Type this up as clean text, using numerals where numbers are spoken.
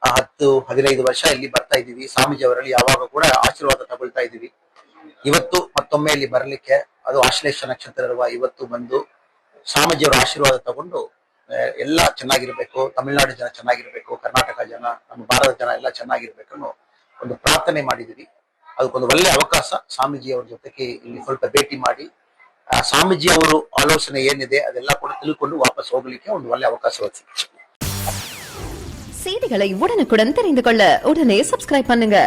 10-15 ವರ್ಷ ಇಲ್ಲಿ ಬರ್ತಾ ಇದ್ದೀವಿ. ಸ್ವಾಮೀಜಿ ಅವರಲ್ಲಿ ಯಾವಾಗ ಕೂಡ ಆಶೀರ್ವಾದ ತಗೊಳ್ತಾ ಇದ್ದೀವಿ. ಇವತ್ತು ಮತ್ತೊಮ್ಮೆ ಇಲ್ಲಿ ಬರಲಿಕ್ಕೆ, ಅದು ಆಶ್ಲೇಷ ನಕ್ಷತ್ರ ಇರುವ ಇವತ್ತು ಬಂದು ಸ್ವಾಮೀಜಿಯವರ ಆಶೀರ್ವಾದ ತಗೊಂಡು ಎಲ್ಲ ಚೆನ್ನಾಗಿರ್ಬೇಕು, ತಮಿಳುನಾಡು ಜನ ಚೆನ್ನಾಗಿರ್ಬೇಕು, ಕರ್ನಾಟಕ ಜನ, ನಮ್ಮ ಭಾರತ ಜನ ಎಲ್ಲ ಚೆನ್ನಾಗಿರ್ಬೇಕು ಅನ್ನೋ ಒಂದು ಪ್ರಾರ್ಥನೆ ಮಾಡಿದೀವಿ. ಅದಕ್ಕೊಂದು ಒಳ್ಳೆ ಅವಕಾಶ ಸ್ವಾಮೀಜಿ ಅವ್ರ ಜೊತೆಗೆ ಇಲ್ಲಿ ಸ್ವಲ್ಪ ಭೇಟಿ ಮಾಡಿ ಸ್ವಾಮೀಜಿ ಅವರು ಆಲೋಚನೆ ಏನಿದೆ ಅದೆಲ್ಲ ಕೂಡ ತಿಳ್ಕೊಂಡು ವಾಪಸ್ ಹೋಗ್ಲಿಕ್ಕೆ ಒಂದು ಒಳ್ಳೆ ಅವಕಾಶ ಸಿಕ್ಕಿತು. செய்திகளை உடனுக்குடன் தெரிந்து கொள்ள உடனே சப்ஸ்கிரைப் பண்ணுங்க.